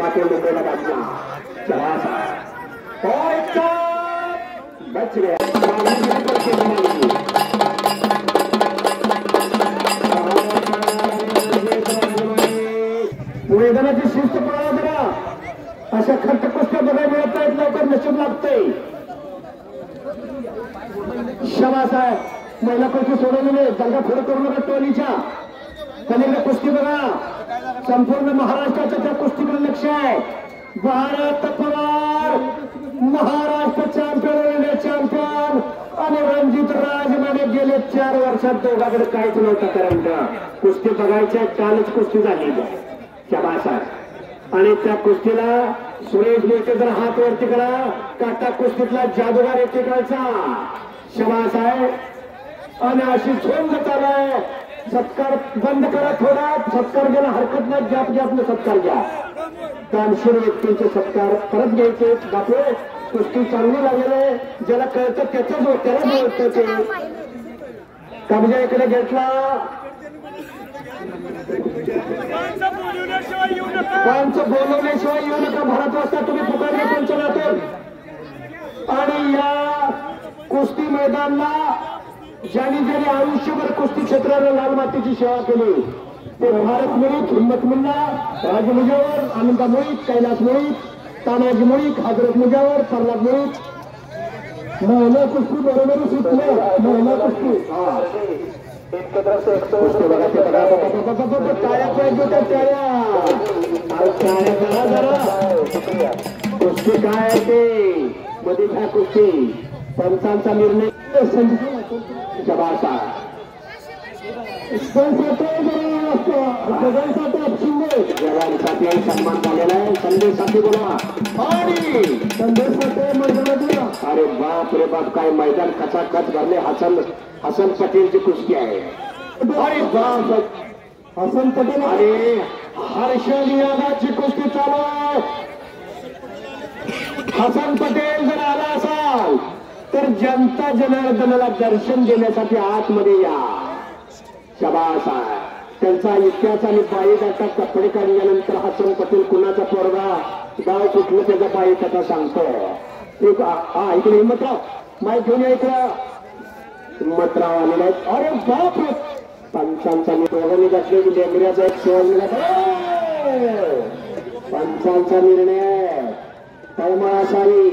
धमाके मुंबईला गाजला। बच गया मैदानाची शिस्त पाळा जरा। अशा खट्ट कुस्त्या बघायला मिळत नाहीत, लवकर नशीब लागतंय। शाबास आहे, महिला कुस्ती सोडवलेले दंगा फोड करू नका टोलीच्या। कलिंग कुस्ती बघा, संपूर्ण महाराष्ट्राचं त्या कुस्तीकडे लक्ष आहे। भारत पवार महाराष्ट्र चॅम्पियन, चॅम्पियन आणि रणजित राजमाने गेले 4 वर्षात दोघांकडे काहीच नव्हतं करंट। कुस्ती बघायच्या, कालच कुस्ती झाली। शाबास आहे, आणि त्या कुस्तीला सुरेश मोहिते जर हात वरती करा, काटा कुस्तीतला जादूगार एकेकाळचा। शाबास आहे, आणि अशी झोंड चालू आहे। सत्कार बंद करा थोडा, सत्कार घ्यायला हरकत नाही, गॅप गॅपने सत्कार घ्या। दानशूर व्यक्तींचे सत्कार परत घ्यायचे। बापू कुस्ती चांगली लागलेले, ज्याला कळतं त्याला ओळखतं ते। कब्जा इकडे घेतला, पंच बोलवल्याशिवाय येऊ नका। भारत वाजता तुम्ही पुकारले पंचनातून। आणि या कुस्ती मैदानाला ज्यांनी आयुष्यभर कुस्ती क्षेत्राला लाल मातीची सेवा केली ते भारत मुळीक, हिम्मत मुल्ला, राज मुजावर, आनंदा मुळीक, कैलास मुळीक, तानाजी मुळीक, हजरत मुजावर, प्रल्हाद मुळीक। महिला कुस्ती बरोबर सुटलं, महिला कुस्ती बघा ते बघा टाळ्या पाहिजे त्या टाळ्या करा जरा। कुस्ती काय आहे ते मध्ये घ्या कुस्ती, पंचांचा निर्णय जबासा जवानसाठी सन्मान झालेला आहे। संदेशसाठी बोला, आणि संदेशसाठी मैदानात। अरे बाप रे बाप, काय मैदान खचाखच भरले। हसन पटेलची कुस्ती आहे। अरे बाप, हसन पटेल आणि हर्षद यादवची कुस्ती चालू आहे। हसन पटेल जर आला असाल तर जनता जनार्दनाला दर्शन देण्यासाठी आतमध्ये या। शाबास आहे, त्यांचा इतिहास आणि बायोडाटा कपडे काढल्यानंतर हसन पटेल कुणाचा पोरगा, गाव कुठलं, त्याचा बायोडाटा सांगतो। हा इकडे हिम्मतराव माईक घेऊन या इकडं। हिम्मतराव आलेला आहे। अरे बाप, पंचांचा दोघांनी घातलेली डेंगऱ्याचा एक सोळ पंचांचा निर्णय तळमळासारी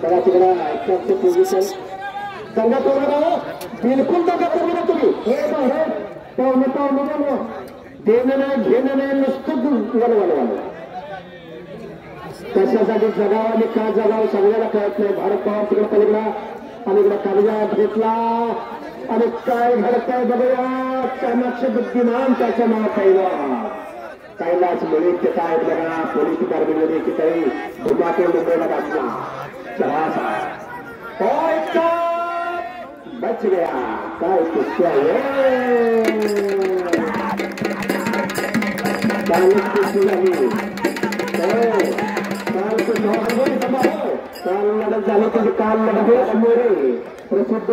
बघा तिकडा एकटे पोझिशन। दंगा करू नका, बिलकुल दंगा करू नका तुम्ही। देणं नाही घेणं नाही, नुसतं वलवल। कशासाठी जगावं आणि का जगावं सगळ्याला कळत नाही। भारत पवार तिकडे पलीकडा आणि इकडे कब्जा घेतला, आणि काय घडतंय बघूया। चाणक्य बुद्धिमान त्याच्या नाव कैलास मुळीक ते काय बघा, पोलीस डिपार्टमेंटमध्ये काही धमाके मुंबईला गाजला। बच गया, काय कुस्ती आहे, चालच कुस्ती झाली। काल लढत झाली, काल लढत प्रसिद्ध